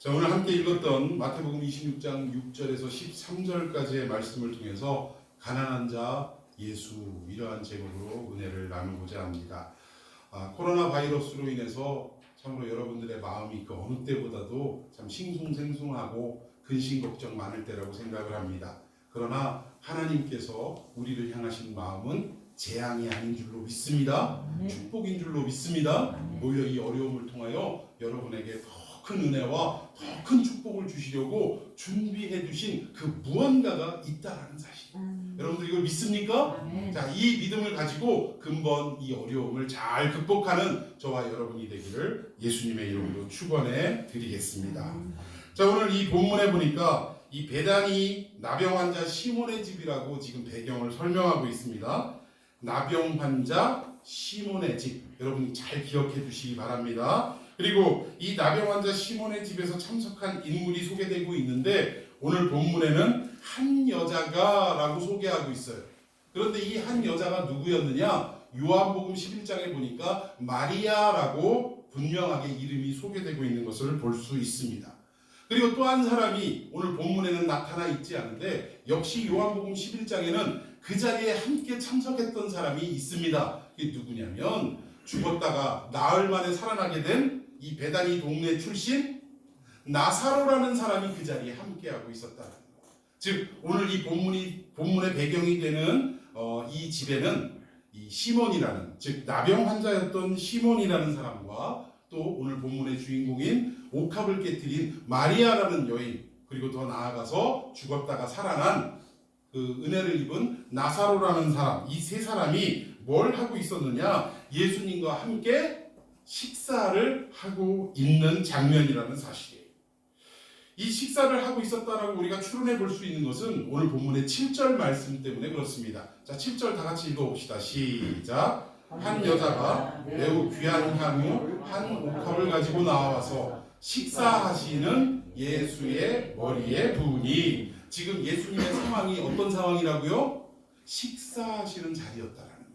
자, 오늘 함께 읽었던 마태복음 26장 6절에서 13절까지의 말씀을 통해서 가난한 자 예수, 이러한 제목으로 은혜를 나누고자 합니다. 코로나 바이러스로 인해서 참으로 여러분들의 마음이 그 어느 때보다도 참 싱숭생숭하고 근심 걱정 많을 때라고 생각을 합니다. 그러나 하나님께서 우리를 향하신 마음은 재앙이 아닌 줄로 믿습니다. 축복인 줄로 믿습니다. 오히려 이 어려움을 통하여 여러분에게 더 큰 은혜와 더 큰 축복을 주시려고 준비해 주신 그 무언가가 있다라는 사실. 여러분들 이걸 믿습니까? 자, 이 믿음을 가지고 근본 이 어려움을 잘 극복하는 저와 여러분이 되기를 예수님의 이름으로 축원해 드리겠습니다. 자, 오늘 이 본문에 보니까 이 베다니 나병 환자 시몬의 집이라고 지금 배경을 설명하고 있습니다. 나병 환자 시몬의 집, 여러분이 잘 기억해 주시기 바랍니다. 그리고 이 나병 환자 시몬의 집에서 참석한 인물이 소개되고 있는데 오늘 본문에는 한 여자가 라고 소개하고 있어요. 그런데 이 한 여자가 누구였느냐? 요한복음 11장에 보니까 마리아라고 분명하게 이름이 소개되고 있는 것을 볼 수 있습니다. 그리고 또 한 사람이 오늘 본문에는 나타나 있지 않은데 역시 요한복음 11장에는 그 자리에 함께 참석했던 사람이 있습니다. 그게 누구냐면 죽었다가 나흘 만에 살아나게 된 이 베다니 동네 출신 나사로라는 사람이 그 자리에 함께하고 있었다는 것. 즉 오늘 이 본문의 배경이 되는 이 집에는 이 시몬이라는, 즉 나병 환자였던 시몬이라는 사람과 또 오늘 본문의 주인공인 옥합을 깨뜨린 마리아라는 여인, 그리고 더 나아가서 죽었다가 살아난 그 은혜를 입은 나사로라는 사람, 이 세 사람이 뭘 하고 있었느냐? 예수님과 함께 식사를 하고 있는 장면이라는 사실이에요. 이 식사를 하고 있었다라고 우리가 추론해 볼 수 있는 것은 오늘 본문의 7절 말씀 때문에 그렇습니다. 자, 7절 다 같이 읽어봅시다. 시작. 한 여자가 매우 귀한 향유 한 옥합을 가지고 나와서 식사하시는 예수의 머리에 부으니, 지금 예수님의 상황이 어떤 상황이라고요? 식사하시는 자리였다라는 거예요.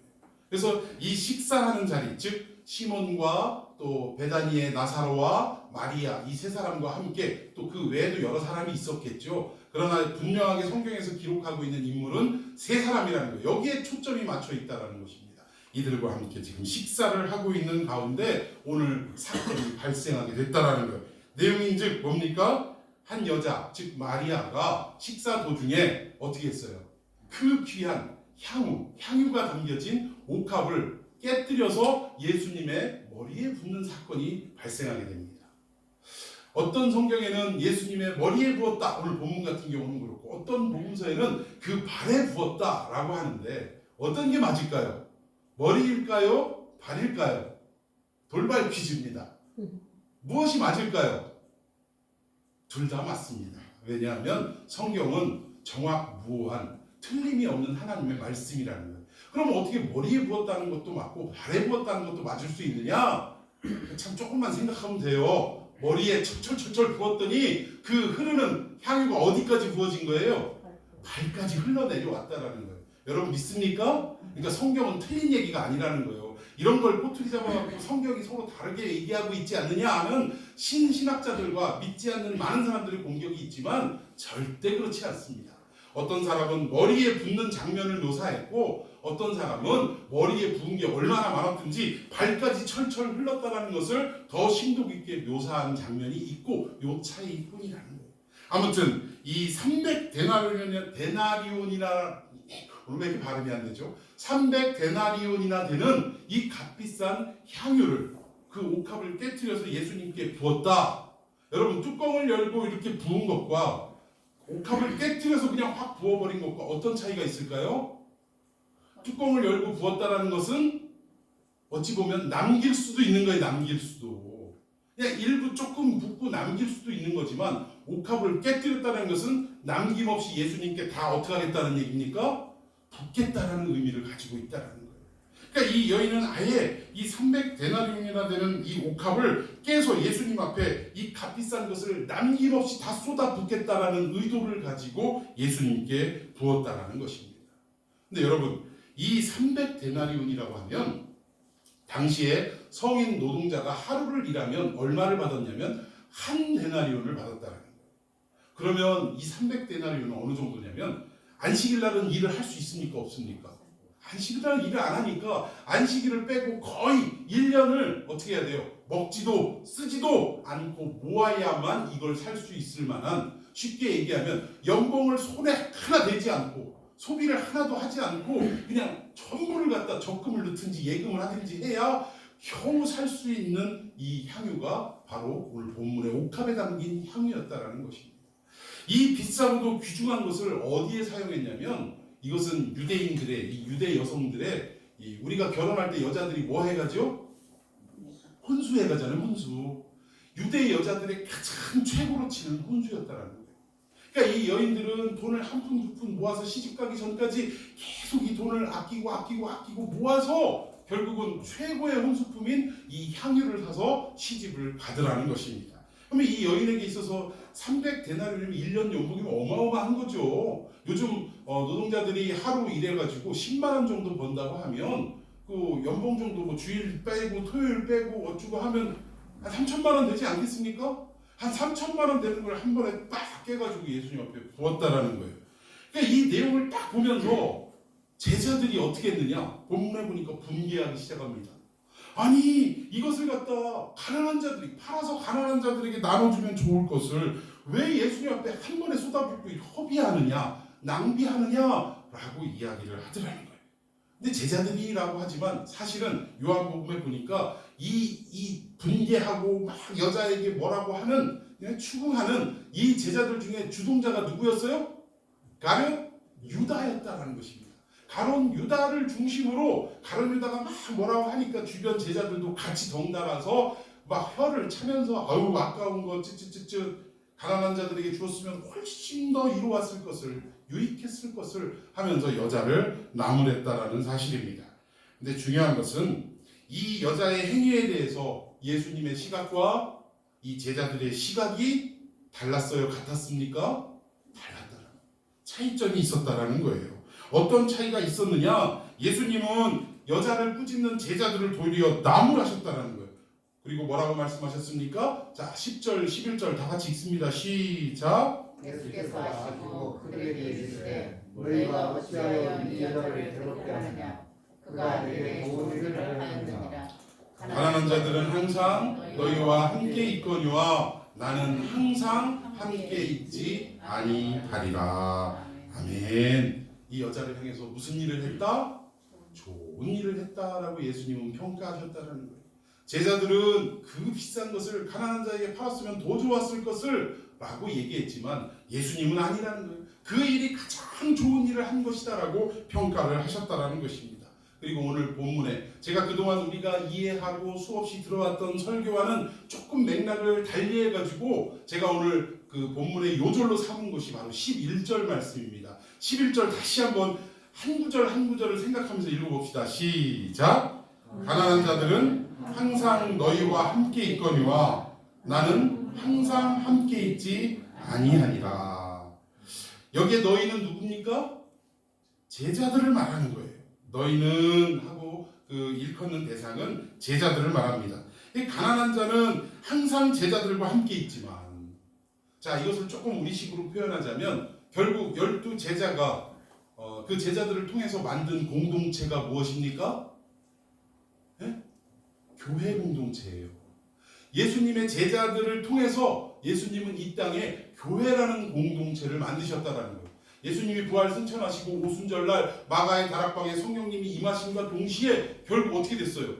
그래서 이 식사하는 자리, 즉 시몬과 또 베다니의 나사로와 마리아, 이 세 사람과 함께 또 그 외에도 여러 사람이 있었겠죠. 그러나 분명하게 성경에서 기록하고 있는 인물은 세 사람이라는 거예요. 여기에 초점이 맞춰 있다는 것입니다. 이들과 함께 지금 식사를 하고 있는 가운데 오늘 사건이 발생하게 됐다는 거예요. 내용인 즉 뭡니까? 한 여자, 즉 마리아가 식사 도중에 어떻게 했어요? 그 귀한 향유가 담겨진 옥합을 깨뜨려서 예수님의 머리에 붓는 사건이 발생하게 됩니다. 어떤 성경에는 예수님의 머리에 부었다, 오늘 본문 같은 경우는 그렇고, 어떤 복음서에는 그 발에 부었다라고 하는데 어떤 게 맞을까요? 머리일까요? 발일까요? 돌발 퀴즈입니다. 무엇이 맞을까요? 둘 다 맞습니다. 왜냐하면 성경은 정확무오한 틀림이 없는 하나님의 말씀이라는 거예요. 그럼 어떻게 머리에 부었다는 것도 맞고 발에 부었다는 것도 맞을 수 있느냐? 참 조금만 생각하면 돼요. 머리에 철철철철 부었더니 그 흐르는 향유가 어디까지 부어진 거예요? 발까지 흘러내려왔다라는 거예요. 여러분 믿습니까? 그러니까 성경은 틀린 얘기가 아니라는 거예요. 이런 걸 꼬투리 잡아갖고 성경이 서로 다르게 얘기하고 있지 않느냐 하는 신학자들과 믿지 않는 많은 사람들의 공격이 있지만 절대 그렇지 않습니다. 어떤 사람은 머리에 붓는 장면을 묘사했고 어떤 사람은 머리에 부은 게 얼마나 많았든지 발까지 철철 흘렀다는 것을 더 심도 깊게 묘사한 장면이 있고 요 차이뿐이라는 거예요. 아무튼 이 300데나리온이나 오늘 왜 이렇게 발음이 안 되죠? 300데나리온이나 되는 이 값비싼 향유를, 그 옥합을 깨트려서 예수님께 부었다. 여러분 뚜껑을 열고 이렇게 부은 것과 옥합을 깨트려서 그냥 확 부어버린 것과 어떤 차이가 있을까요? 뚜껑을 열고 부었다라는 것은 어찌 보면 남길 수도 있는 거예요. 남길 수도. 그냥 일부 조금 붓고 남길 수도 있는 거지만 옥합을 깨뜨렸다는 것은 남김없이 예수님께 다 어떻게 하겠다는 얘기입니까? 붓겠다라는 의미를 가지고 있다는 거예요. 그러니까 이 여인은 아예 이 300데나리온이나 되는 이 옥합을 깨서 예수님 앞에 이 값비싼 것을 남김없이 다 쏟아붓겠다라는 의도를 가지고 예수님께 부었다라는 것입니다. 근데 여러분, 이 300데나리온이라고 하면 당시에 성인 노동자가 하루를 일하면 얼마를 받았냐면 한 데나리온을 받았다라는 거예요. 그러면 이 300데나리온은 어느 정도냐면 안식일 날은 일을 할 수 있습니까? 없습니까? 안식일 날은 일을 안 하니까 안식일을 빼고 거의 1년을 어떻게 해야 돼요? 먹지도 쓰지도 않고 모아야만 이걸 살 수 있을 만한, 쉽게 얘기하면 연봉을 손에 하나 대지 않고 소비를 하나도 하지 않고 그냥 전부를 갖다 적금을 넣든지 예금을 하든지 해야 겨우 살 수 있는 이 향유가 바로 오늘 본문의 옥합에 담긴 향유였다라는 것입니다. 이 비싸고도 귀중한 것을 어디에 사용했냐면, 이것은 유대인들의, 이 유대 여성들의, 우리가 결혼할 때 여자들이 뭐 해가죠? 혼수해 가잖아요. 혼수. 유대 여자들의 가장 최고로 치는 혼수였다라는 거예요. 그러니까 이 여인들은 돈을 한 푼 두 푼 모아서 시집 가기 전까지 계속 이 돈을 아끼고 모아서 결국은 최고의 혼수품인 이 향유를 사서 시집을 가더라는 것입니다. 그러면 이 여인에게 있어서 300데나리온이면 1년 연봉이면 어마어마한 거죠. 요즘 노동자들이 하루 일해가지고 10만 원 정도 번다고 하면 그 연봉 정도 뭐 주일 빼고 토요일 빼고 어쩌고 하면 한 3천만 원 되지 않겠습니까? 한 3천만 원 되는 걸 한 번에 딱 깨가지고 예수님 앞에 부었다라는 거예요. 그러니까 이 내용을 딱 보면서 제자들이 어떻게 했느냐? 본문에 보니까 분개하기 시작합니다. 아니 이것을 갖다 가난한 자들이 팔아서 가난한 자들에게 나눠주면 좋을 것을 왜 예수님 앞에 한 번에 쏟아붓고 허비하느냐, 낭비하느냐라고 이야기를 하더라는 거예요. 근데 제자들이라고 하지만 사실은 요한복음에 보니까 이 분개하고 막 여자에게 뭐라고 하는, 추궁하는 이 제자들 중에 주동자가 누구였어요? 가룟 유다였다라는 것입니다. 가룟 유다를 중심으로 가룟 유다가 막 뭐라고 하니까 주변 제자들도 같이 덩달아서 막 혀를 차면서 아유 아까운 거 쯧쯧쯧쯧 가난한 자들에게 주었으면 훨씬 더 이루었을 것을, 유익했을 것을 하면서 여자를 나무랬다라는 사실입니다. 근데 중요한 것은 이 여자의 행위에 대해서 예수님의 시각과 이 제자들의 시각이 달랐어요? 같았습니까? 달랐다라는 차이점이 있었다라는 거예요. 어떤 차이가 있었느냐? 예수님은 여자를 꾸짖는 제자들을 도리어 나무라셨다라는 거예요. 그리고 뭐라고 말씀하셨습니까? 자, 10절, 11절 다 같이 읽습니다. 시작. 예수께서 하시고 그들에게 이르시되 너희가 어찌하여 이 여자를 괴롭게 하느냐? 그가 내게 좋은 일을 하였느니라. 가난한 자들은 항상 너희와 함께 있거니와 나는 항상 함께 있지 아니하리라. 아멘. 이 여자를 향해서 무슨 일을 했다? 좋은 일을 했다라고 예수님은 평가하셨다는 거예요. 제자들은 그 비싼 것을 가난한 자에게 팔았으면 더 좋았을 것을 라고 얘기했지만 예수님은 아니라는 거예요. 그 일이 가장 좋은 일을 한 것이다 라고 평가를 하셨다라는 것입니다. 그리고 오늘 본문에 제가 그동안 우리가 이해하고 수없이 들어왔던 설교와는 조금 맥락을 달리해가지고 제가 오늘 그 본문의 요절로 삼은 것이 바로 11절 말씀입니다. 11절 다시 한번 한 구절 한 구절을 생각하면서 읽어봅시다. 시작. 가난한 자들은 항상 너희와 함께 있거니와 나는 항상 함께 있지 아니하니라. 여기에 너희는 누굽니까? 제자들을 말하는 거예요. 너희는 하고 그 일컫는 대상은 제자들을 말합니다. 가난한 자는 항상 제자들과 함께 있지만, 자 이것을 조금 우리식으로 표현하자면 결국 12제자가 그 제자들을 통해서 만든 공동체가 무엇입니까? 네? 교회 공동체예요. 예수님의 제자들을 통해서 예수님은 이 땅에 교회라는 공동체를 만드셨다라는 거예요. 예수님이 부활 승천하시고 오순절날 마가의 다락방에 성령님이 임하심과 동시에 결국 어떻게 됐어요?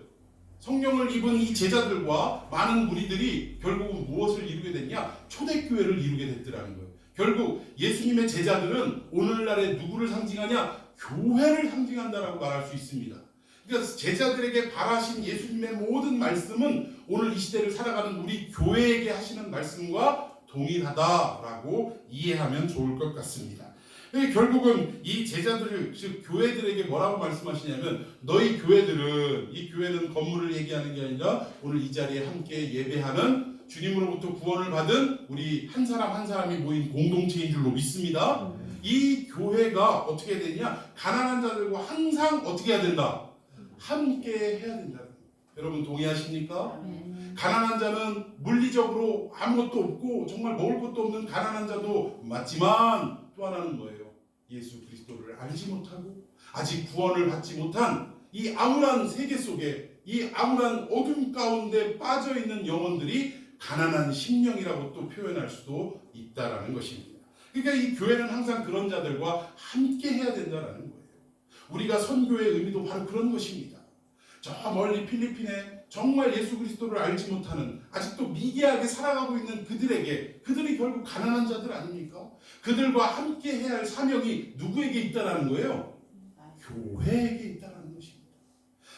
성령을 입은 이 제자들과 많은 무리들이 결국은 무엇을 이루게 됐냐? 초대교회를 이루게 됐더라는 거예요. 결국 예수님의 제자들은 오늘날의 누구를 상징하냐? 교회를 상징한다라고 말할 수 있습니다. 그러니까 제자들에게 바라신 예수님의 모든 말씀은 오늘 이 시대를 살아가는 우리 교회에게 하시는 말씀과 동일하다라고 이해하면 좋을 것 같습니다. 결국은 이 제자들, 즉 교회들에게 뭐라고 말씀하시냐면 너희 교회들은, 이 교회는 건물을 얘기하는 게 아니라 오늘 이 자리에 함께 예배하는 주님으로부터 구원을 받은 우리 한 사람 한 사람이 모인 공동체인 줄로 믿습니다. 이 교회가 어떻게 해야 되냐? 가난한 자들과 항상 어떻게 해야 된다? 함께 해야 된다. 여러분 동의하십니까? 아멘. 가난한 자는 물리적으로 아무것도 없고 정말 먹을 것도 없는 가난한 자도 맞지만 또 하나는 뭐예요? 예수 그리스도를 알지 못하고 아직 구원을 받지 못한 이 암울한 세계 속에 이 암울한 어둠 가운데 빠져있는 영혼들이 가난한 심령이라고 또 표현할 수도 있다라는 것입니다. 그러니까 이 교회는 항상 그런 자들과 함께 해야 된다라는 거예요. 우리가 선교의 의미도 바로 그런 것입니다. 저 멀리 필리핀에 정말 예수 그리스도를 알지 못하는 아직도 미개하게 살아가고 있는 그들에게 그들이 결국 가난한 자들 아닙니까? 그들과 함께 해야 할 사명이 누구에게 있다라는 거예요? 교회에게 있다라는 것입니다.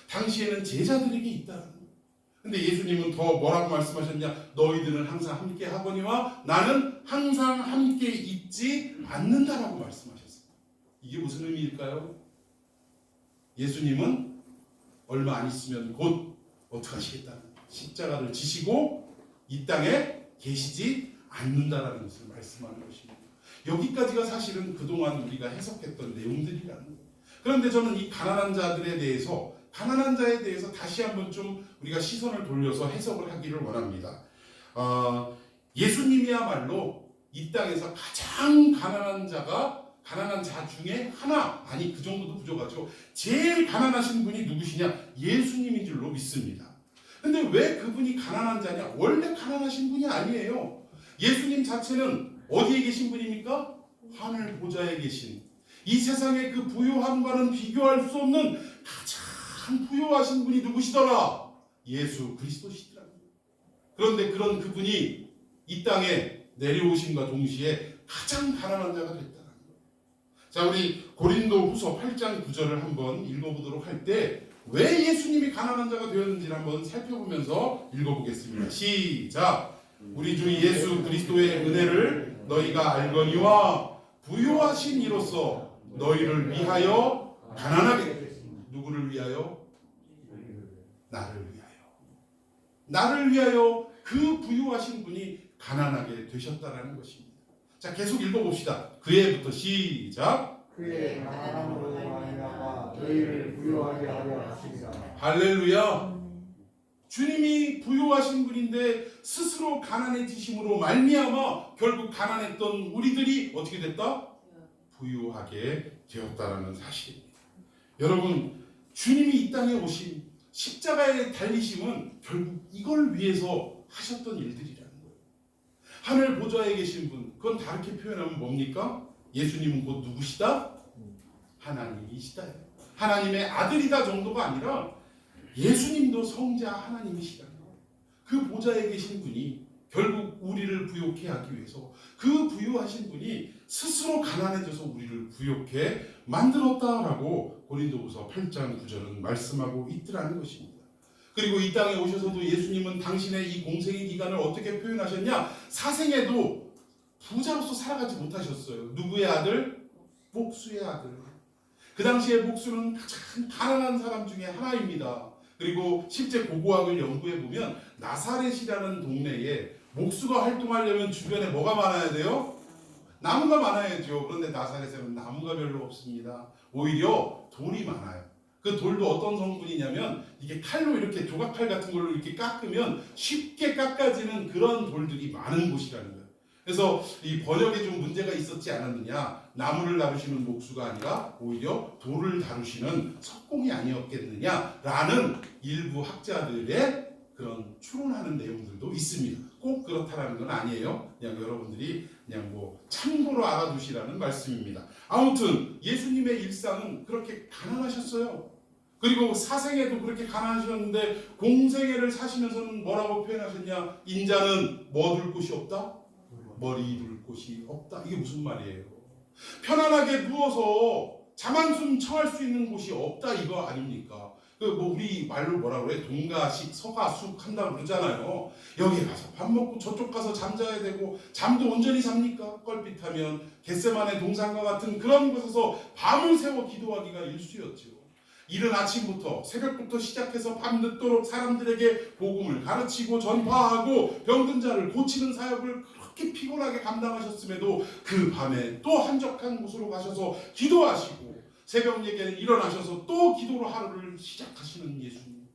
당시에는 제자들에게 있다라는 거예요. 근데 예수님은 더 뭐라고 말씀하셨냐? 너희들은 항상 함께 하거니와 나는 항상 함께 있지 않는다라고 말씀하셨어요. 이게 무슨 의미일까요? 예수님은 얼마 안 있으면 곧 어떻게 하시겠다는 십자가를 지시고 이 땅에 계시지 않는다라는 것을 말씀하는 것입니다. 여기까지가 사실은 그동안 우리가 해석했던 내용들이라는 거예요. 그런데 저는 이 가난한 자들에 대해서 가난한 자에 대해서 다시 한번 좀 우리가 시선을 돌려서 해석을 하기를 원합니다. 예수님이야말로 이 땅에서 가장 가난한 자 중에 하나, 아니 그 정도도 부족하죠. 제일 가난하신 분이 누구시냐? 예수님인 줄로 믿습니다. 근데 왜 그분이 가난한 자냐? 원래 가난하신 분이 아니에요. 예수님 자체는 어디에 계신 분입니까? 하늘 보좌에 계신, 이 세상의 그 부유함과는 비교할 수 없는 가장 부유하신 분이 누구시더라? 예수 그리스도시더라고요. 그런데 그런 그분이 이 땅에 내려오심과 동시에 가장 가난한 자가 됐다는 거예요. 자, 우리 고린도 후서 8장 9절을 한번 읽어보도록 할 때 왜 예수님이 가난한 자가 되었는지를 한번 살펴보면서 읽어보겠습니다. 시작! 우리 주 예수 그리스도의 은혜를 너희가 알거니와 부유하신 이로써 너희를 위하여 가난하게, 누구를 위하여? 나를 위하여 그 부유하신 분이 가난하게 되셨다라는 것입니다. 자, 계속 읽어봅시다. 그에부터 시작. 그의 가난함으로 말미암아 너희를 부유하게 하려 하시리라. 할렐루야. 주님이 부유하신 분인데 스스로 가난해지심으로 말미암아 결국 가난했던 우리들이 어떻게 됐다? 부유하게 되었다라는 사실입니다. 여러분, 주님이 이 땅에 오신 십자가에 달리심은 결국 이걸 위해서 하셨던 일들이라는 거예요. 하늘 보좌에 계신 분, 그건 다르게 표현하면 뭡니까? 예수님은 곧 누구시다? 하나님이시다. 하나님의 아들이다 정도가 아니라 예수님도 성자 하나님이시다. 그 보좌에 계신 분이 결국 우리를 부욕해 하기 위해서 그 부유하신 분이 스스로 가난해져서 우리를 부욕해 만들었다라고 고린도후서 8장 9절은 말씀하고 있더라는 것입니다. 그리고 이 땅에 오셔서도 예수님은 당신의 이 공생의 기간을 어떻게 표현하셨냐? 사생에도 부자로서 살아가지 못하셨어요. 누구의 아들? 목수의 아들. 그 당시에 목수는 가장 가난한 사람 중에 하나입니다. 그리고 실제 고고학을 연구해 보면 나사렛이라는 동네에 목수가 활동하려면 주변에 뭐가 많아야 돼요? 나무가 많아야죠. 그런데 나사렛에는 나무가 별로 없습니다. 오히려 돌이 많아요. 그 돌도 어떤 성분이냐면 이게 칼로 이렇게 조각칼 같은 걸로 이렇게 깎으면 쉽게 깎아지는 그런 돌들이 많은 곳이라는 거예요. 그래서 이 번역에 좀 문제가 있었지 않았느냐, 나무를 다루시는 목수가 아니라 오히려 돌을 다루시는 석공이 아니었겠느냐라는 일부 학자들의 그런 추론하는 내용들도 있습니다. 꼭 그렇다라는 건 아니에요. 그냥 여러분들이 그냥 뭐 참고로 알아두시라는 말씀입니다. 아무튼 예수님의 일상은 그렇게 가난하셨어요. 그리고 사생에도 그렇게 가난하셨는데 공생애를 사시면서는 뭐라고 표현하셨냐? 인자는 뭐 둘 곳이 없다? 머리 둘 곳이 없다. 이게 무슨 말이에요? 편안하게 누워서 잠 한숨 청할 수 있는 곳이 없다 이거 아닙니까? 그 뭐 우리 말로 뭐라 그래? 동가식 서가숙 한다고 그러잖아요. 여기 가서 밥 먹고 저쪽 가서 잠자야 되고 잠도 온전히 잡니까? 껄핏하면 겟세마네 동산과 같은 그런 곳에서 밤을 새워 기도하기가 일쑤였죠. 이른 아침부터 새벽부터 시작해서 밤늦도록 사람들에게 복음을 가르치고 전파하고 병든 자를 고치는 사역을 그렇게 피곤하게 감당하셨음에도 그 밤에 또 한적한 곳으로 가셔서 기도하시고 새벽 예배에 일어나셔서 또 기도로 하루를 시작하시는 예수님.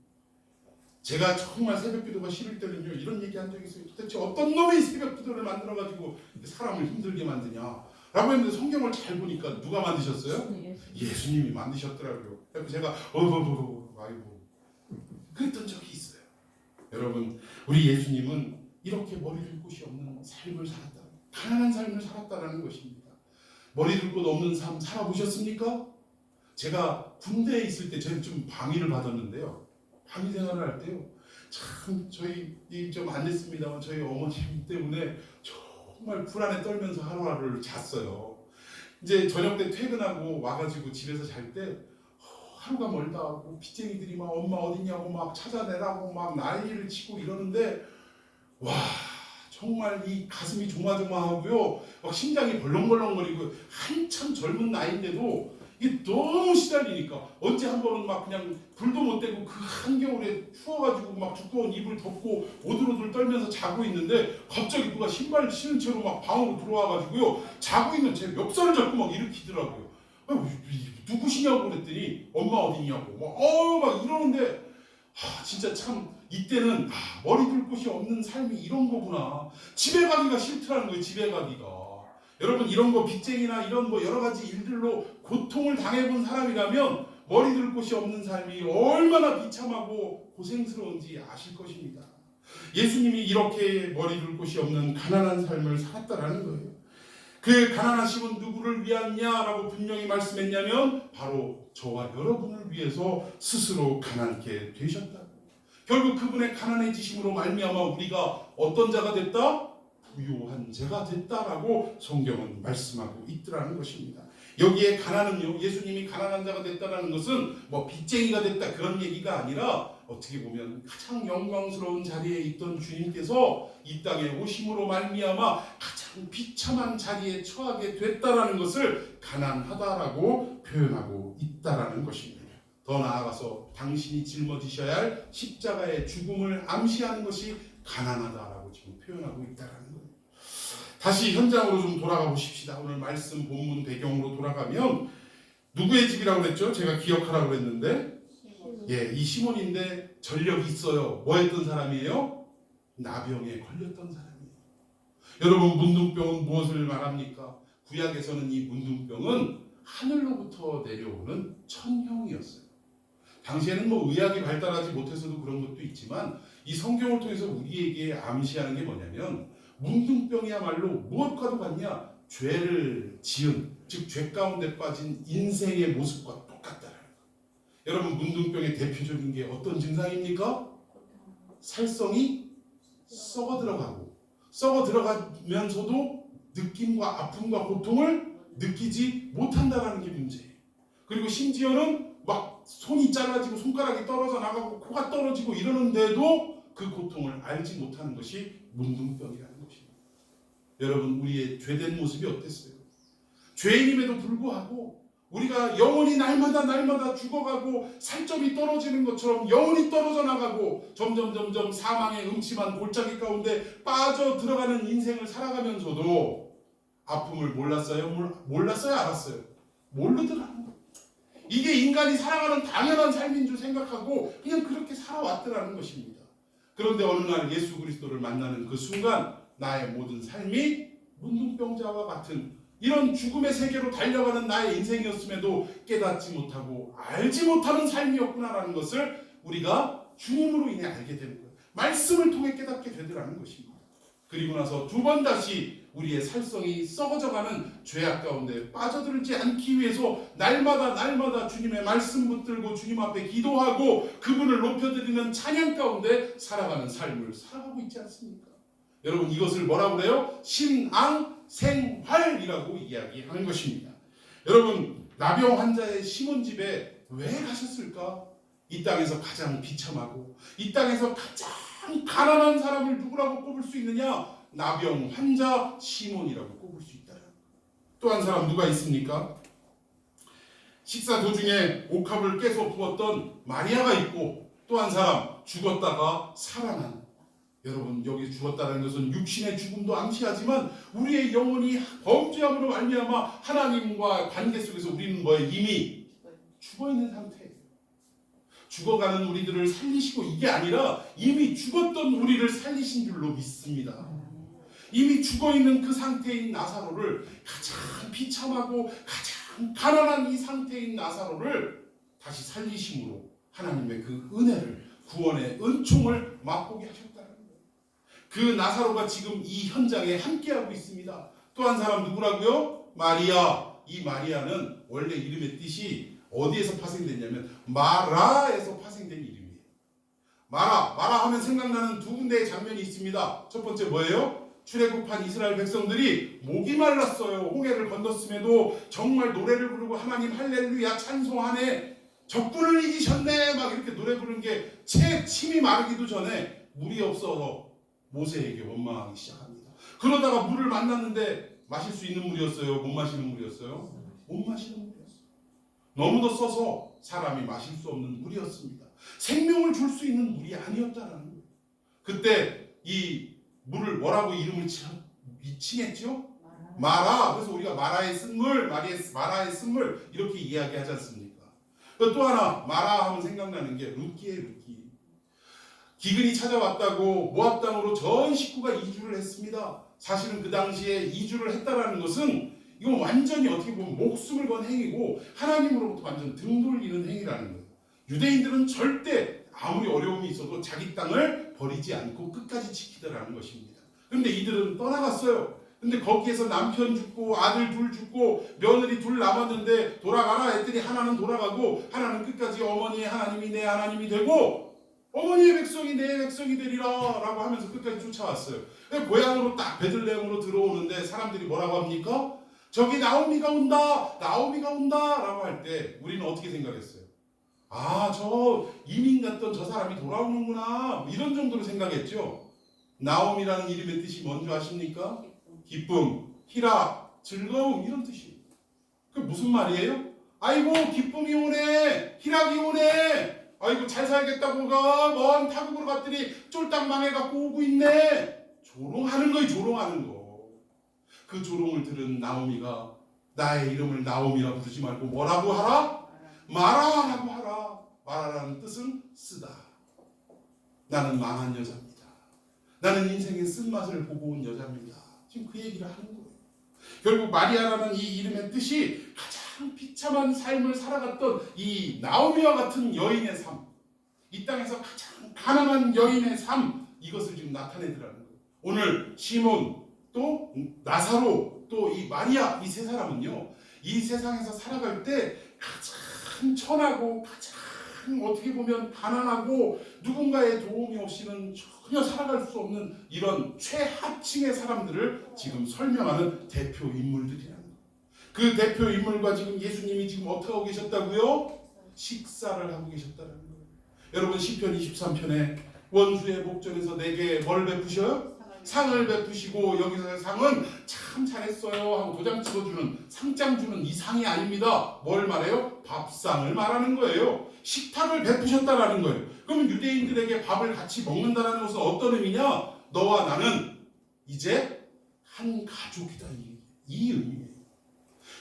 제가 정말 새벽 기도가 싫을 때는요 이런 얘기 한 적이 있어요. 도대체 어떤 놈이 새벽 기도를 만들어가지고 사람을 힘들게 만드냐 라고 했는데 성경을 잘 보니까 누가 만드셨어요? 예수님이 만드셨더라고요. 그래서 제가 아이고 그랬던 적이 있어요. 여러분 우리 예수님은 이렇게 머리 둘 곳이 없는 삶을 살았다. 가난한 삶을 살았다라는 것입니다. 머리 둘 곳 없는 삶 살아보셨습니까? 제가 군대에 있을 때 제가 좀 방위를 받았는데요. 방위 생활을 할 때요. 참 저희 좀 안 됐습니다만 저희 어머님 때문에 정말 불안에 떨면서 하루하루를 잤어요. 이제 저녁 때 퇴근하고 와가지고 집에서 잘 때 하루가 멀다 하고 빚쟁이들이 막 엄마 어딨냐고 막 찾아내라고 막 난리를 치고 이러는데 와 정말 이 가슴이 조마조마하고요. 막 심장이 벌렁벌렁거리고 한참 젊은 나이인데도 이게 너무 시달리니까 언제 한 번은 막 그냥 불도 못 떼고 그 한겨울에 추워가지고 막 두꺼운 이불 덮고 오들오들 떨면서 자고 있는데 갑자기 누가 신발 신은 채로 막 방으로 들어와가지고요 자고 있는 제 멱살을 잡고 막 일으키더라고요. 누구시냐고 그랬더니 엄마 어디냐고 막 이러는데 진짜 참 이때는 머리 둘 곳이 없는 삶이 이런 거구나. 집에 가기가 싫더라는 거예요. 집에 가기가. 여러분 이런 거 빚쟁이나 이런 뭐 여러 가지 일들로 고통을 당해본 사람이라면 머리 둘 곳이 없는 삶이 얼마나 비참하고 고생스러운지 아실 것입니다. 예수님이 이렇게 머리 둘 곳이 없는 가난한 삶을 살았다라는 거예요. 그 가난하심은 누구를 위하냐라고 분명히 말씀했냐면 바로 저와 여러분을 위해서 스스로 가난케 되셨다. 결국 그분의 가난해지심으로 말미암아 우리가 어떤 자가 됐다? 부요한 자가 됐다라고 성경은 말씀하고 있더라는 것입니다. 여기에 가난은요 예수님이 가난한 자가 됐다라는 것은 뭐 빚쟁이가 됐다 그런 얘기가 아니라 어떻게 보면 가장 영광스러운 자리에 있던 주님께서 이 땅에 오심으로 말미암아 가장 비참한 자리에 처하게 됐다라는 것을 가난하다라고 표현하고 있다라는 것입니다. 더 나아가서 당신이 짊어지셔야 할 십자가의 죽음을 암시하는 것이 가난하다라고 지금 표현하고 있다라는 거예요. 다시 현장으로 좀 돌아가 보십시다. 오늘 말씀 본문 배경으로 돌아가면 누구의 집이라고 그랬죠? 제가 기억하라고 그랬는데 이 시몬인데 전력이 있어요. 뭐 했던 사람이에요? 나병에 걸렸던 사람이에요. 여러분 문둥병은 무엇을 말합니까? 구약에서는 이 문둥병은 하늘로부터 내려오는 천형이었어요. 당시에는 뭐 의학이 발달하지 못해서도 그런 것도 있지만 이 성경을 통해서 우리에게 암시하는 게 뭐냐면 문둥병이야말로 무엇과도 같냐? 죄를 지은 즉 죄 가운데 빠진 인생의 모습과 똑같다라는 거. 여러분 문둥병의 대표적인 게 어떤 증상입니까? 살성이 썩어 들어가면서도 느낌과 아픔과 고통을 느끼지 못한다라는 게 문제예요. 그리고 심지어는 막 손이 잘라지고 손가락이 떨어져 나가고 코가 떨어지고 이러는데도 그 고통을 알지 못하는 것이 문둥병이라는 것입니다. 여러분 우리의 죄된 모습이 어땠어요? 죄인임에도 불구하고 우리가 영원히 날마다 죽어가고 살점이 떨어지는 것처럼 영원히 떨어져 나가고 점점 사망의 음침한 골짜기 가운데 빠져 들어가는 인생을 살아가면서도 아픔을 몰랐어요? 몰랐어요? 알았어요? 모르더라고요. 이게 인간이 살아가는 당연한 삶인 줄 생각하고 그냥 그렇게 살아왔더라는 것입니다. 그런데 어느 날 예수 그리스도를 만나는 그 순간 나의 모든 삶이 문둥병자와 같은 이런 죽음의 세계로 달려가는 나의 인생이었음에도 깨닫지 못하고 알지 못하는 삶이었구나라는 것을 우리가 주님으로 인해 알게 되는 거예요. 말씀을 통해 깨닫게 되더라는 것입니다. 그리고 나서 두 번 다시 우리의 살성이 썩어져가는 죄악 가운데 빠져들지 않기 위해서 날마다 주님의 말씀 붙들고 주님 앞에 기도하고 그분을 높여드리는 찬양 가운데 살아가는 삶을 살아가고 있지 않습니까? 여러분 이것을 뭐라고 그래요? 신앙생활이라고 이야기하는 것입니다. 여러분 나병 환자의 시몬 집에 왜 가셨을까? 이 땅에서 가장 비참하고 이 땅에서 가장 가난한 사람을 누구라고 꼽을 수 있느냐? 나병 환자 시몬이라고 꼽을 수 있다. 또 한 사람 누가 있습니까? 식사 도중에 옥합을 깨서 부었던 마리아가 있고 또 한 사람 죽었다가 살아난. 여러분 여기 죽었다는 것은 육신의 죽음도 암시하지만 우리의 영혼이 범죄함으로 말미암아 하나님과 관계 속에서 우리는 이미 죽어있는 상태예요. 죽어가는 우리들을 살리시고 이게 아니라 이미 죽었던 우리를 살리신 줄로 믿습니다. 이미 죽어있는 그 상태인 나사로를 가장 비참하고 가장 가난한 이 상태인 나사로를 다시 살리심으로 하나님의 그 은혜를 구원의 은총을 맛보게 하셨다는 거예요. 그 나사로가 지금 이 현장에 함께하고 있습니다. 또 한 사람 누구라고요? 마리아. 이 마리아는 원래 이름의 뜻이 어디에서 파생됐냐면 마라에서 파생된 이름이에요. 마라 하면 생각나는 두 군데의 장면이 있습니다. 첫 번째 뭐예요? 출애굽한 이스라엘 백성들이 목이 말랐어요. 홍해를 건넜음에도 정말 노래를 부르고 하나님 할렐루야 찬송하네, 적군을 이기셨네 막 이렇게 노래 부르는 게 채 침이 마르기도 전에 물이 없어서 모세에게 원망하기 시작합니다. 그러다가 물을 만났는데 마실 수 있는 물이었어요? 못 마시는 물이었어요? 못 마시는 물이었어요. 너무도 써서 사람이 마실 수 없는 물이었습니다. 생명을 줄 수 있는 물이 아니었다라는 거예요. 그때 이 물을 뭐라고 이름을 칭했죠? 마라. 그래서 우리가 마라의 쓴물, 마라의 쓴물 이렇게 이야기하지 않습니까? 또 하나 마라 하면 생각나는 게 룻기예요. 룻기. 기근이 찾아왔다고 모압 땅으로 전 식구가 이주를 했습니다. 사실은 그 당시에 이주를 했다라는 것은 이건 완전히 어떻게 보면 목숨을 건 행위고 하나님으로부터 완전 등 돌리는 행위라는 거예요. 유대인들은 절대 아무리 어려움이 있어도 자기 땅을 버리지 않고 끝까지 지키더라는 것입니다. 그런데 이들은 떠나갔어요. 근데 거기에서 남편 죽고 아들 둘 죽고 며느리 둘 남았는데 돌아가라 했더니 하나는 돌아가고 하나는 끝까지 어머니의 하나님이 내 하나님이 되고 어머니의 백성이 내 백성이 되리라 라고 하면서 끝까지 쫓아왔어요. 고향으로 딱 베들레헴으로 들어오는데 사람들이 뭐라고 합니까? 저기 나오미가 온다 라고 할 때 우리는 어떻게 생각했어요? 아, 저 이민 갔던 저 사람이 돌아오는구나 이런 정도로 생각했죠. 나옴이라는 이름의 뜻이 뭔지 아십니까? 기쁨, 희락, 즐거움 이런 뜻이에요. 그 무슨 말이에요? 아이고 기쁨이 오네, 희락이 오네, 아이고 잘 살겠다고가 먼 타국으로 갔더니 쫄딱 망해갖고 오고 있네. 조롱하는 거예요. 조롱하는 거. 그 조롱을 들은 나오미가 나의 이름을 나오미라 부르지 말고 뭐라고 하라? 마라라고 하라. 마라라는 뜻은 쓰다. 나는 망한 여자입니다. 나는 인생의 쓴맛을 보고 온 여자입니다. 지금 그 얘기를 하는 거예요. 결국 마리아라는 이 이름의 뜻이 가장 비참한 삶을 살아갔던 이 나오미와 같은 여인의 삶, 이 땅에서 가장 가난한 여인의 삶, 이것을 지금 나타내더라는 거예요. 오늘 시몬, 또 나사로, 또 이 마리아, 이 세 사람은요, 이 세상에서 살아갈 때 가장 천하고 가장 어떻게 보면 가난하고 누군가의 도움이 없이는 전혀 살아갈 수 없는 이런 최하층의 사람들을 지금 설명하는 대표 인물들이라는 거예요. 그 대표 인물과 지금 예수님이 지금 어떻게 하고 계셨다고요? 식사를 하고 계셨다는 거예요. 여러분 시편 23편에 원수의 목전에서 내게 뭘 베푸셔요? 상을 베푸시고 여기서의 상은 참 잘했어요 하고 도장 찍어주는 상장 주는 이 상이 아닙니다. 뭘 말해요? 밥상을 말하는 거예요. 식탁을 베푸셨다라는 거예요. 그러면 유대인들에게 밥을 같이 먹는다는 것은 어떤 의미냐? 너와 나는 이제 한 가족이다 이 의미예요.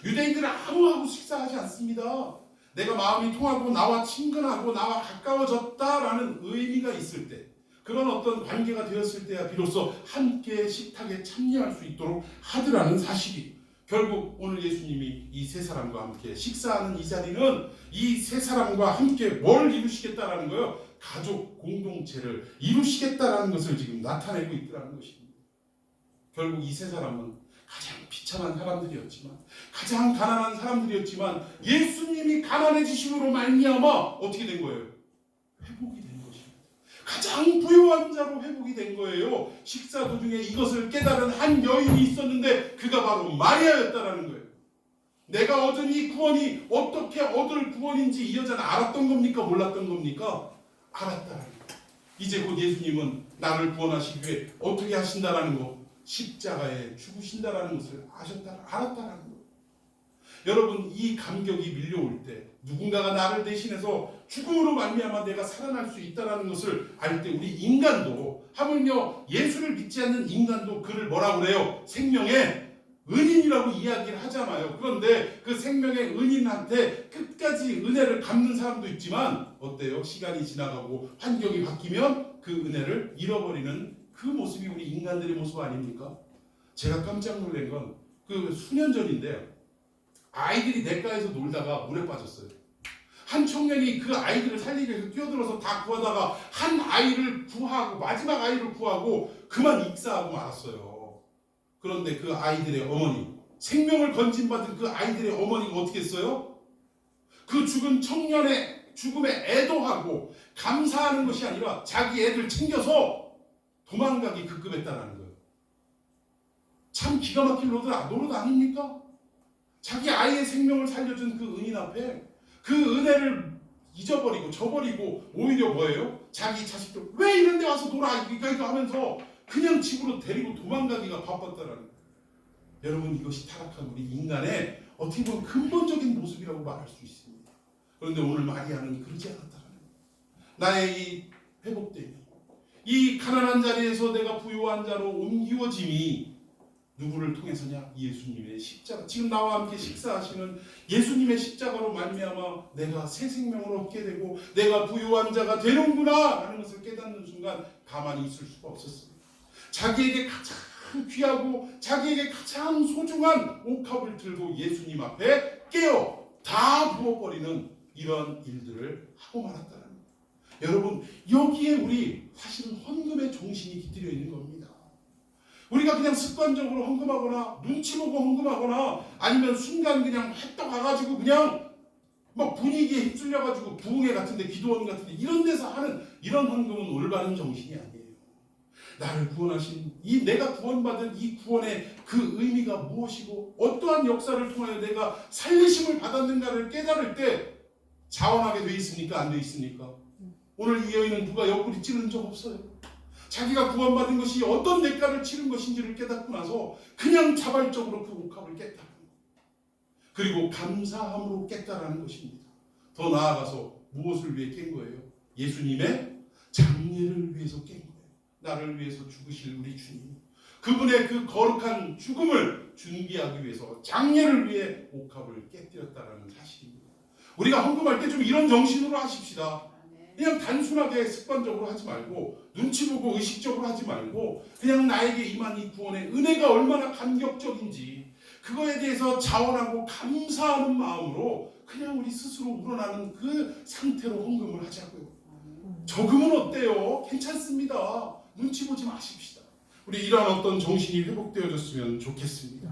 유대인들은 아무하고 식사하지 않습니다. 내가 마음이 통하고 나와 친근하고 나와 가까워졌다라는 의미가 있을 때, 그런 어떤 관계가 되었을 때야 비로소 함께 식탁에 참여할 수 있도록 하더라는 사실이, 결국 오늘 예수님이 이 세 사람과 함께 식사하는 이 자리는 이 세 사람과 함께 뭘 이루시겠다라는 거예요? 가족 공동체를 이루시겠다라는 것을 지금 나타내고 있더라는 것입니다. 결국 이 세 사람은 가장 비참한 사람들이었지만, 가장 가난한 사람들이었지만 예수님이 가난해지심으로 말미암아 어떻게 된 거예요? 회복이 된 것입니다. 가장 부유한 자로 회복이 된 거예요. 식사 도중에 이것을 깨달은 한 여인이 있었는데 그가 바로 마리아였다라는 거예요. 내가 얻은 이 구원이 어떻게 얻을 구원인지 이 여자는 알았던 겁니까? 몰랐던 겁니까? 알았다라는 거예요. 이제 곧 예수님은 나를 구원하시기 위해 어떻게 하신다라는 거, 십자가에 죽으신다라는 것을 알았다라는 거예요. 여러분, 이 감격이 밀려올 때, 누군가가 나를 대신해서 죽음으로 말미암아 내가 살아날 수 있다라는 것을 알 때, 우리 인간도, 하물며 예수를 믿지 않는 인간도 그를 뭐라고 그래요? 생명의 은인이라고 이야기를 하잖아요. 그런데 그 생명의 은인한테 끝까지 은혜를 갚는 사람도 있지만 어때요? 시간이 지나가고 환경이 바뀌면 그 은혜를 잃어버리는 그 모습이 우리 인간들의 모습 아닙니까? 제가 깜짝 놀란 건 그 수년 전인데요. 아이들이 냇가에서 놀다가 물에 빠졌어요. 한 청년이 그 아이들을 살리기 위해서 뛰어들어서 다 구하다가 한 아이를 구하고 마지막 아이를 구하고 그만 익사하고 말았어요. 그런데 그 아이들의 어머니, 생명을 건진받은 그 아이들의 어머니가 어떻게 했어요? 그 죽은 청년의 죽음에 애도하고 감사하는 것이 아니라 자기 애들 챙겨서 도망가기 급급했다는 거예요. 참 기가 막힌 노릇 아닙니까? 자기 아이의 생명을 살려준 그 은인 앞에 그 은혜를 잊어버리고 저버리고 오히려 뭐예요? 자기 자식들 왜 이런 데 와서 놀아 이거 하면서 그냥 집으로 데리고 도망가기가 바빴다라는 거예요. 여러분, 이것이 타락한 우리 인간의 어떻게 보면 근본적인 모습이라고 말할 수 있습니다. 그런데 오늘 마리아는 그러지 않았다는 거예요. 나의 이 회복됨이, 이 가난한 자리에서 내가 부유한 자로 옮기워짐이 누구를 통해서냐? 예수님의 십자가. 지금 나와 함께 식사하시는 예수님의 십자가로 말미암아 내가 새 생명을 얻게 되고 내가 부유한 자가 되는구나 하는 것을 깨닫는 순간 가만히 있을 수가 없었습니다. 자기에게 가장 귀하고 자기에게 가장 소중한 옥합을 들고 예수님 앞에 깨어 다 부어버리는 이런 일들을 하고 말았다는 거예요. 여러분, 여기에 우리 사실은 헌금의 정신이 깃들여 있는 겁니다. 우리가 그냥 습관적으로 헌금하거나 눈치 보고 헌금하거나 아니면 순간 그냥 했다 가가지고 그냥 막 분위기에 휩쓸려가지고 부흥회 같은데 기도원 같은데 이런 데서 하는 이런 헌금은 올바른 정신이 아니에요. 나를 구원하신 이 내가 구원받은 이 구원의 그 의미가 무엇이고 어떠한 역사를 통하여 내가 살리심을 받았는가를 깨달을 때 자원하게 돼 있습니까? 안 돼 있습니까? 오늘 이 여인은 누가 옆구리 찌른 적 없어요. 자기가 구원받은 것이 어떤 대가를 치른 것인지를 깨닫고 나서 그냥 자발적으로 그 옥합을 깼다는 거예요. 그리고 감사함으로 깼다라는 것입니다. 더 나아가서 무엇을 위해 깬 거예요? 예수님의 장례를 위해서 깬 거예요. 나를 위해서 죽으실 우리 주님, 그분의 그 거룩한 죽음을 준비하기 위해서 장례를 위해 옥합을 깨뜨렸다라는 사실입니다. 우리가 헌금할 때 좀 이런 정신으로 하십시다. 그냥 단순하게 습관적으로 하지 말고 눈치 보고 의식적으로 하지 말고 그냥 나에게 임한 이 구원의 은혜가 얼마나 감격적인지 그거에 대해서 자원하고 감사하는 마음으로 그냥 우리 스스로 우러나는 그 상태로 헌금을 하자고요. 저금은 어때요? 괜찮습니다. 눈치 보지 마십시다. 우리 이러한 어떤 정신이 회복되어졌으면 좋겠습니다.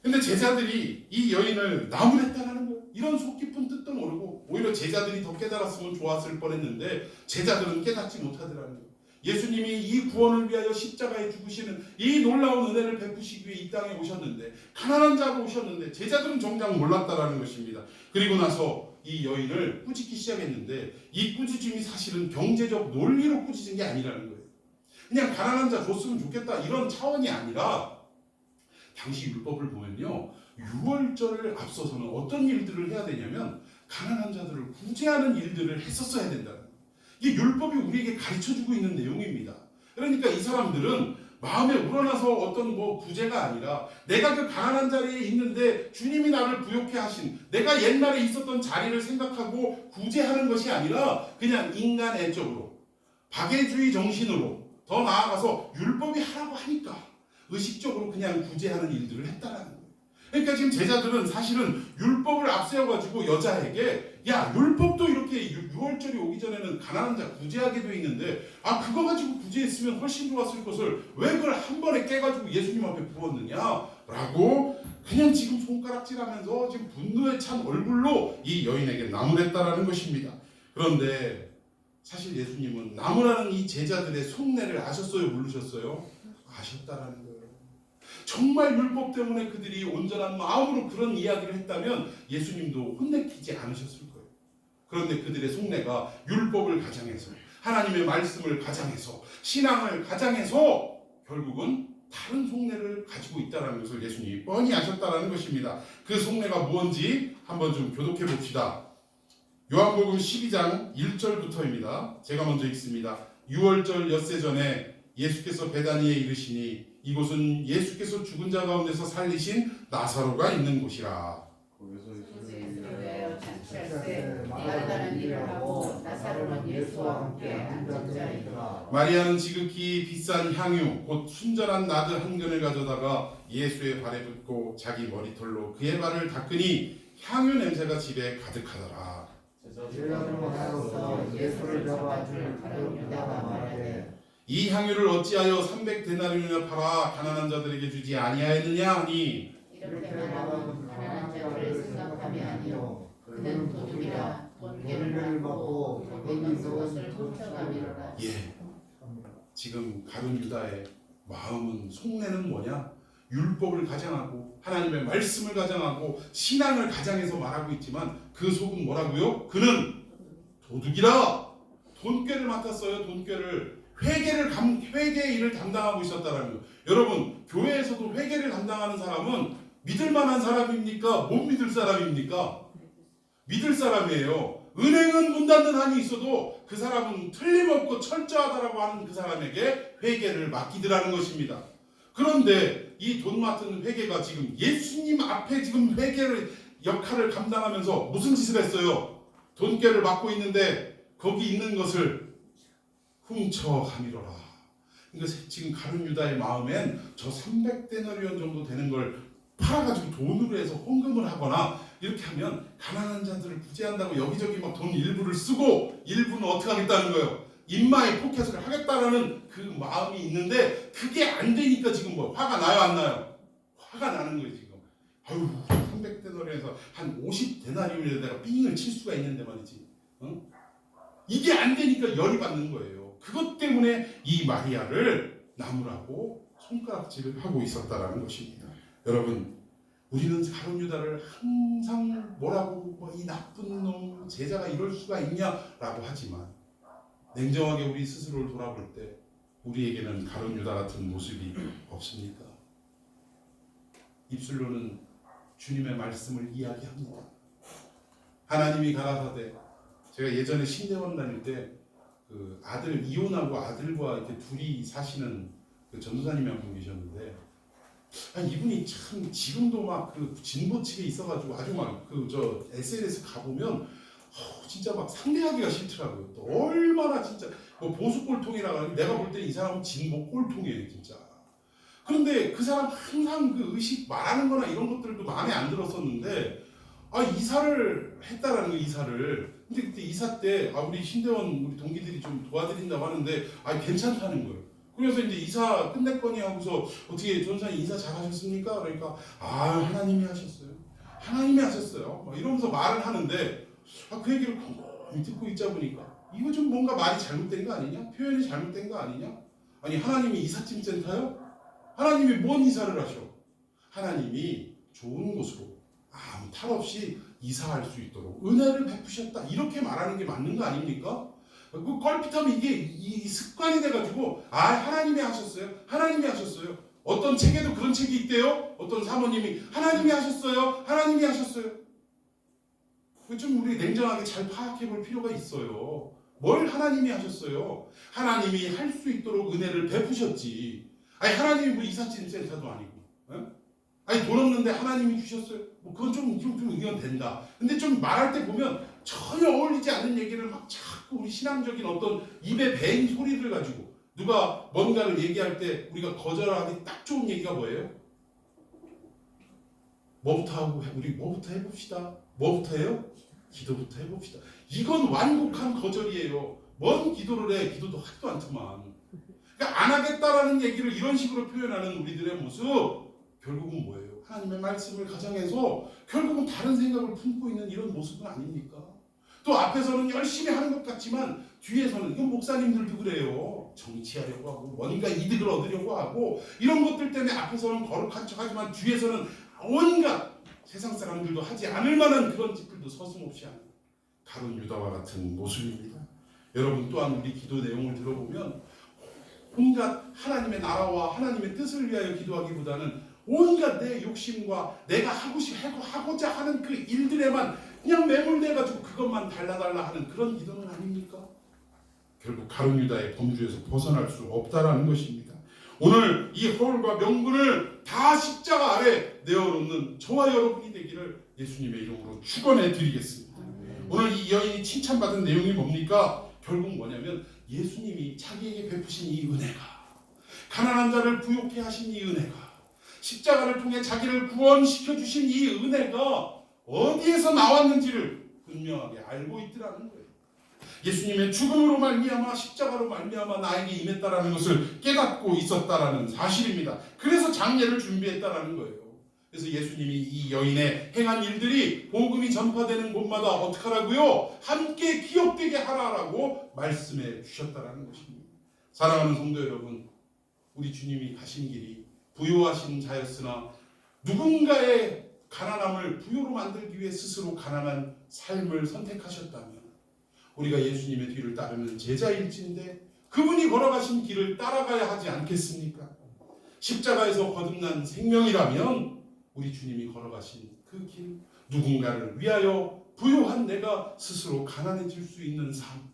근데 제자들이 이 여인을 나무랬다라는 거예요. 이런 속 깊은 뜻도 모르고 오히려 제자들이 더 깨달았으면 좋았을 뻔했는데 제자들은 깨닫지 못하더라는 거예요. 예수님이 이 구원을 위하여 십자가에 죽으시는 이 놀라운 은혜를 베푸시기 위해 이 땅에 오셨는데 가난한 자로 오셨는데 제자들은 정작 몰랐다라는 것입니다. 그리고 나서 이 여인을 꾸짖기 시작했는데 이 꾸짖음이 사실은 경제적 논리로 꾸짖은 게 아니라는 거예요. 그냥 가난한 자 줬으면 좋겠다 이런 차원이 아니라 당시 율법을 보면요, 유월절을 앞서서는 어떤 일들을 해야 되냐면 가난한 자들을 구제하는 일들을 했었어야 된다는 거예요. 이게 율법이 우리에게 가르쳐주고 있는 내용입니다. 그러니까 이 사람들은 마음에 우러나서 어떤 구제가 아니라 내가 그 가난한 자리에 있는데 주님이 나를 부욕해 하신 내가 옛날에 있었던 자리를 생각하고 구제하는 것이 아니라 그냥 인간애적으로 박애주의 정신으로 더 나아가서 율법이 하라고 하니까 의식적으로 그냥 구제하는 일들을 했다라는 거예요. 그러니까 지금 제자들은 사실은 율법을 앞세워가지고 여자에게 야 율법도 이렇게 6월절이 오기 전에는 가난한 자 구제하게 돼 있는데 그거 가지고 구제했으면 훨씬 좋았을 것을 왜 그걸 한 번에 깨가지고 예수님 앞에 부었느냐 라고 그냥 지금 손가락질하면서 지금 분노에 찬 얼굴로 이 여인에게 나무랬다라는 것입니다. 그런데 사실 예수님은 나무라는 이 제자들의 속내를 아셨어요? 모르셨어요? 아셨다라는 거예요. 정말 율법 때문에 그들이 온전한 마음으로 그런 이야기를 했다면 예수님도 혼내키지 않으셨을 거예요. 그런데 그들의 속내가 율법을 가장해서 하나님의 말씀을 가장해서 신앙을 가장해서 결국은 다른 속내를 가지고 있다는 것을 예수님이 뻔히 아셨다는 것입니다. 그 속내가 뭔지 한번 좀 교독해 봅시다. 요한복음 12장 1절부터입니다. 제가 먼저 읽습니다. 6월절 엿새 전에 예수께서 베다니에 이르시니 이곳은 예수께서 죽은 자 가운데서 살리신 나사로가 있는 곳이라. 거기서 예수를 위하여 잔치할 때 마르다는 일을 하고 나사로는 예수와 함께 앉은 자이더라. 마리아는 지극히 비싼 향유 곧 순전한 나드 한 근을 가져다가 예수의 발에 붓고 자기 머리털로 그의 발을 닦으니 향유 냄새가 집에 가득하더라. 제자들로 하여서 예수를 잡아줄 가룟 유다가 말하되 이 향유를 어찌하여 300데나리온이나 팔아 가난한 자들에게 주지 아니하였느냐 하니 이렇게 말하면 가난한 자들을 생각함이 아니요 그는 도둑이라 돈괴를 먹고 덕에 있는 것을 훔쳐가미로라. 예, 지금 가룟 유다의 마음은 속내는 뭐냐? 율법을 가장하고 하나님의 말씀을 가장하고 신앙을 가장해서 말하고 있지만 그 속은 뭐라고요? 그는 도둑이라. 돈꾀를 맡았어요. 돈꾀를. 회계 일을 담당하고 있었다라는 거예요. 여러분, 교회에서도 회계를 담당하는 사람은 믿을 만한 사람입니까? 못 믿을 사람입니까? 믿을 사람이에요. 은행은 문 닫는 한이 있어도 그 사람은 틀림없고 철저하다라고 하는 그 사람에게 회계를 맡기더라는 것입니다. 그런데 이 돈 맡은 회계가 지금 예수님 앞에 지금 회계를 역할을 감당하면서 무슨 짓을 했어요? 돈꾀를 맡고 있는데 거기 있는 것을 훔쳐가미로라. 그러니까 지금 가룟 유다의 마음엔 저 300데나리온 정도 되는 걸 팔아가지고 돈으로 해서 헌금을 하거나 이렇게 하면 가난한 자들을 구제한다고 여기저기 막 돈 일부를 쓰고 일부는 어떻게 하겠다는 거예요? 인마에 포켓을 하겠다라는 그 마음이 있는데 그게 안 되니까 지금 뭐 화가 나요 안 나요? 화가 나는 거예요 지금. 아유 300데나리온에서 한 50데나리온에 내가 삥을 칠 수가 있는데 말이지. 응? 이게 안 되니까 열이 받는 거예요. 그것 때문에 이 마리아를 나무라고 손가락질을 하고 있었다라는 것입니다. 여러분, 우리는 가룟 유다를 항상 뭐라고 이 나쁜 놈 제자가 이럴 수가 있냐라고 하지만 냉정하게 우리 스스로를 돌아볼 때 우리에게는 가룟 유다 같은 모습이 없습니다. 입술로는 주님의 말씀을 이야기합니다. 하나님이 가라사대. 제가 예전에 신대원 다닐 때 그 아들 이혼하고 아들과 이렇게 둘이 사시는 그 전도사님이 한 분 계셨는데 이분이 참 지금도 막 그 진보 측에 있어가지고 아주 막 그 저 SNS 가보면 진짜 막 상대하기가 싫더라고요. 또 얼마나 진짜 뭐 보수 꼴통이라고 하는 내가 볼 때 이 사람은 진보 꼴통이에요 진짜. 그런데 그 사람 항상 그 의식 말하는 거나 이런 것들도 마음에 안 들었었는데 이사를 했다라는 거예요. 이사를. 근데 그때 이사 때 우리 신대원 우리 동기들이 좀 도와드린다고 하는데 괜찮다는 거예요. 그래서 이제 이사 끝냈거니 하고서 어떻게 전사님 이사 잘하셨습니까? 그러니까 하나님이 하셨어요. 하나님이 하셨어요. 막 이러면서 말을 하는데 그 얘기를 곰곰이 듣고 있자 보니까 이거 좀 뭔가 말이 잘못된 거 아니냐? 표현이 잘못된 거 아니냐? 아니 하나님이 이삿짐 센터요? 하나님이 뭔 이사를 하셔? 하나님이 좋은 곳으로 아무 탈 없이 이사할 수 있도록 은혜를 베푸셨다. 이렇게 말하는 게 맞는 거 아닙니까? 그 껄핏하면 이게 이 습관이 돼가지고 하나님이 하셨어요. 하나님이 하셨어요. 어떤 책에도 그런 책이 있대요. 어떤 사모님이 하나님이 하셨어요. 하나님이 하셨어요. 좀 우리 냉정하게 잘 파악해 볼 필요가 있어요. 뭘 하나님이 하셨어요? 하나님이 할 수 있도록 은혜를 베푸셨지. 하나님이 뭐 이삿짐 센터도 아니고. 돈 없는데 하나님이 주셨어요. 뭐 그건 좀 의견 된다. 근데 좀 말할 때 보면 전혀 어울리지 않는 얘기를 막 자꾸 우리 신앙적인 어떤 입에 배인 소리들 가지고 누가 뭔가를 얘기할 때 우리가 거절하기 딱 좋은 얘기가 뭐예요? 우리 뭐부터 해봅시다. 뭐부터 해요? 기도부터 해봅시다. 이건 완곡한 거절이에요. 뭔 기도를 해? 기도도 하지도 않더만. 그러니까 안 하겠다라는 얘기를 이런 식으로 표현하는 우리들의 모습 결국은 뭐예요? 하나님의 말씀을 가정해서 결국은 다른 생각을 품고 있는 이런 모습은 아닙니까? 또 앞에서는 열심히 하는 것 같지만 뒤에서는 이건 목사님들도 그래요. 정치하려고 하고 뭔가 이득을 얻으려고 하고 이런 것들 때문에 앞에서는 거룩한 척하지만 뒤에서는 온갖 세상 사람들도 하지 않을 만한 그런 짓들도 서슴없이 하는 가룟 유다와 같은 모습입니다. 여러분 또한 우리 기도 내용을 들어보면 온갖 하나님의 나라와 하나님의 뜻을 위하여 기도하기보다는 온갖 내 욕심과 내가 하고자 하는 그 일들에만 그냥 매몰돼가지고 그것만 달라달라 하는 그런 기도는 아닙니까? 결국 가룟 유다의 범주에서 벗어날 수 없다라는 것입니다. 오늘 이 허울과 명분을 다 십자가 아래 내어놓는 저와 여러분이 되기를 예수님의 이름으로 축원해 드리겠습니다. 오늘 이 여인이 칭찬받은 내용이 뭡니까? 결국 뭐냐면 예수님이 자기에게 베푸신 이 은혜가, 가난한 자를 부욕해 하신 이 은혜가, 십자가를 통해 자기를 구원시켜 주신 이 은혜가 어디에서 나왔는지를 분명하게 알고 있더라는 거예요. 예수님의 죽음으로 말미암아, 십자가로 말미암아 나에게 임했다라는 것을 깨닫고 있었다라는 사실입니다. 그래서 장례를 준비했다라는 거예요. 그래서 예수님이 이 여인의 행한 일들이 복음이 전파되는 곳마다 어떻게 하라고요? 함께 기억되게 하라라고 말씀해 주셨다라는 것입니다. 사랑하는 성도 여러분, 우리 주님이 가신 길이 부요하신 자였으나 누군가의 가난함을 부요로 만들기 위해 스스로 가난한 삶을 선택하셨다면 우리가 예수님의 뒤를 따르는 제자일진데 그분이 걸어가신 길을 따라가야 하지 않겠습니까? 십자가에서 거듭난 생명이라면 우리 주님이 걸어가신 그 길, 누군가를 위하여 부요한 내가 스스로 가난해질 수 있는 삶,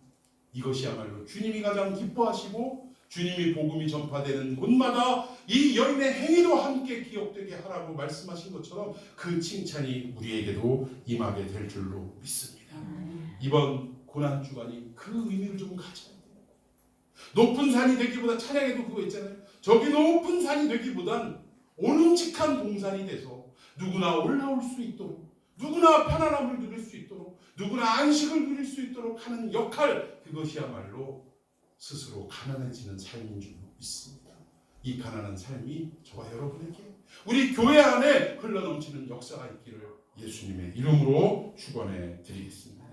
이것이야말로 주님이 가장 기뻐하시고 주님이 복음이 전파되는 곳마다 이 여인의 행위도 함께 기억되게 하라고 말씀하신 것처럼 그 칭찬이 우리에게도 임하게 될 줄로 믿습니다. 이번 고난주간이 그 의미를 좀 가져야 돼요. 높은 산이 되기보다, 찬양에도 그거 있잖아요. 저기 높은 산이 되기보단 오름직한 동산이 돼서 누구나 올라올 수 있도록, 누구나 편안함을 누릴 수 있도록, 누구나 안식을 누릴 수 있도록 하는 역할, 그것이야말로 스스로 가난해지는 삶인 줄 믿습니다. 이 가난한 삶이 저와 여러분에게, 우리 교회 안에 흘러넘치는 역사가 있기를 예수님의 이름으로 축원해 드리겠습니다.